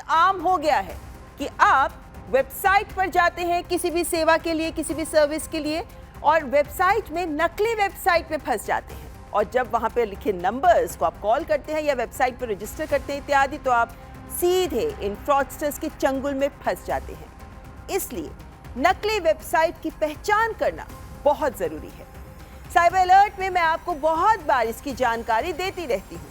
आम हो गया है कि आप वेबसाइट पर जाते हैं किसी भी सेवा के लिए, किसी भी सर्विस के लिए, और वेबसाइट में नकली वेबसाइट में फंस जाते हैं। और जब वहां पे लिखे नंबर्स को आप कॉल करते हैं या वेबसाइट पर रजिस्टर करते हैं इत्यादि, तो आप सीधे इन फ्रॉडस्टर्स के चंगुल में फंस जाते हैं। इसलिए नकली वेबसाइट की पहचान करना बहुत जरूरी है। साइबर अलर्ट में मैं आपको बहुत बार इसकी जानकारी देती रहती हूं।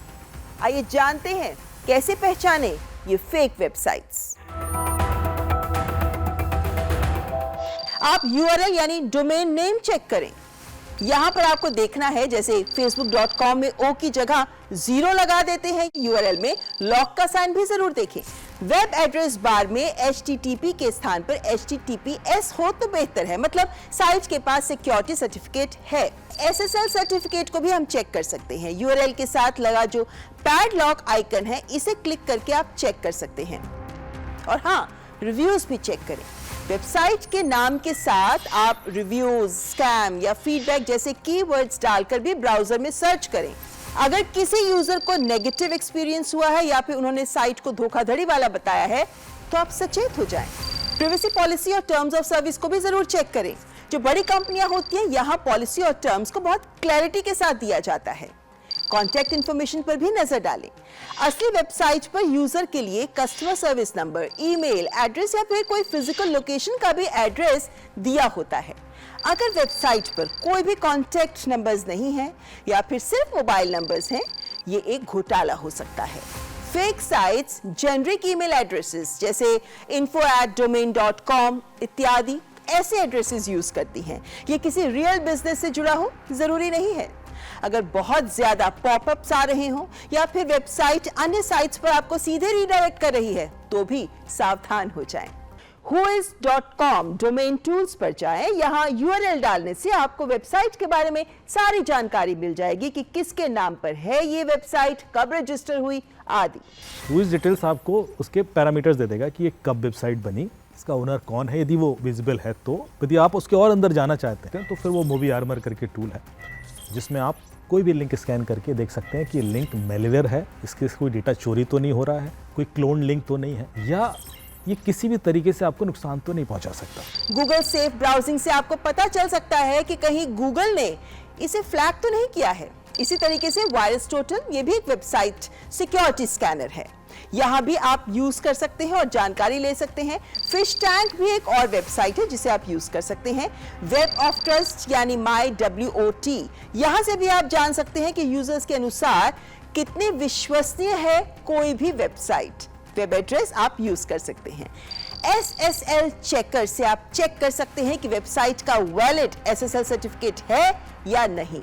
आइए जानते हैं कैसे पहचाने ये फेक वेबसाइट्स। आप URL यानी डोमेन नेम चेक करें। यहां पर आपको देखना है, जैसे facebook.com में O की जगह 0 लगा देते हैं, URL में लॉक का साइन भी जरूर देखें। वेब एड्रेस बार में HTTP के स्थान पर HTTPS हो तो बेहतर है, मतलब साइट के पास सिक्योरिटी सर्टिफिकेट है। SSL सर्टिफिकेट को भी हम चेक कर सकते हैं। URL के साथ लगा जो पैडलॉक आइकन है, इसे क्लिक करके आप चेक कर सकते हैं। और हाँ, रिव्यूज भी चेक करें। वेबसाइट के नाम के साथ आप रिव्यूज, स्कैम या फीडबैक जैसे कीवर्ड्स डालकर भी ब्राउजर में सर्च करें। अगर किसी यूजर को नेगेटिव एक्सपीरियंस हुआ है या फिर उन्होंने साइट को धोखाधड़ी वाला बताया है, तो आप सचेत हो जाएं। प्राइवेसी पॉलिसी और टर्म्स ऑफ सर्विस को भी जरूर चेक करें। जो बड़ी कंपनियां होती हैं, यहाँ पॉलिसी और टर्म्स को बहुत क्लैरिटी के साथ दिया जाता है। कॉन्टैक्ट इंफॉर्मेशन पर भी नजर डालें। असली वेबसाइट पर यूजर के लिए customer service number, email address या फिर कोई फिजिकल लोकेशन का भी एड्रेस दिया होता है। अगर वेबसाइट पर कोई भी कॉन्टैक्ट नंबर्स नहीं है या फिर सिर्फ मोबाइल नंबर्स हैं, ये एक घोटाला हो सकता है। Fake sites generic email addresses जैसे info@domain.com इत्यादि ऐसे एड्रेसेस यूज करती हैं। ये किसी रियल बिजनेस से जुड़ा हो जरूरी नहीं है। अगर बहुत ज्यादा पॉपअप्स आ रहे हों या फिर वेबसाइट अन्य साइट्स पर आपको सीधे रीडायरेक्ट कर रही है, तो भी सावधान हो जाएं। whois.com डोमेन टूल्स पर जाएं। यहाँ URL डालने से आपको वेबसाइट के बारे में सारी जानकारी मिल जाएगी कि किसके नाम पर है ये वेबसाइट, कब रजिस्टर हुई आदि। whois डिटेल्स आपको उसके पैरामीटर्स दे देगा कि ये कब वेबसाइट बनी, इसका ओनर कौन है, यदि वो विजिबल है तो। यदि आप उसके और अंदर जाना चाहते हैं तो फिर वो मूवी आर्मर करके टूल है, जिसमें आप कोई भी लिंक स्कैन करके देख सकते हैं कि लिंक मेलवेयर है, इसके कोई डेटा चोरी तो नहीं हो रहा है, कोई क्लोन लिंक तो नहीं है, या ये किसी भी तरीके से आपको नुकसान तो नहीं पहुंचा सकता। गूगल सेफ ब्राउजिंग से आपको पता चल सकता है कि कहीं गूगल ने इसे फ्लैग तो नहीं किया है। इसी तरीके से वायरस टोटल, ये भी एक वेबसाइट सिक्योरिटी स्कैनर है। यहाँ भी आप यूज कर सकते हैं और जानकारी ले सकते हैं। फिश टैंक भी एक और वेबसाइट है जिसे आप यूज कर सकते हैं। वेब ऑफ ट्रस्ट यानी MyWOT, यहाँ से भी आप जान सकते हैं कि यूजर्स के अनुसार कितनी विश्वसनीय है कोई भी वेबसाइट। वेब एड्रेस आप यूज कर सकते हैं। SSL चेकर से आप चेक कर सकते हैं कि वेबसाइट का वैलिड SSL सर्टिफिकेट है या नहीं।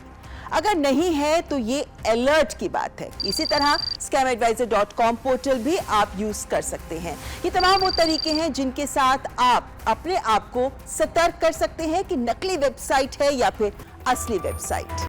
अगर नहीं है तो ये अलर्ट की बात है। इसी तरह scamadvisor.com पोर्टल भी आप यूज कर सकते हैं। ये तमाम वो तरीके हैं जिनके साथ आप अपने आप को सतर्क कर सकते हैं कि नकली वेबसाइट है या फिर असली वेबसाइट।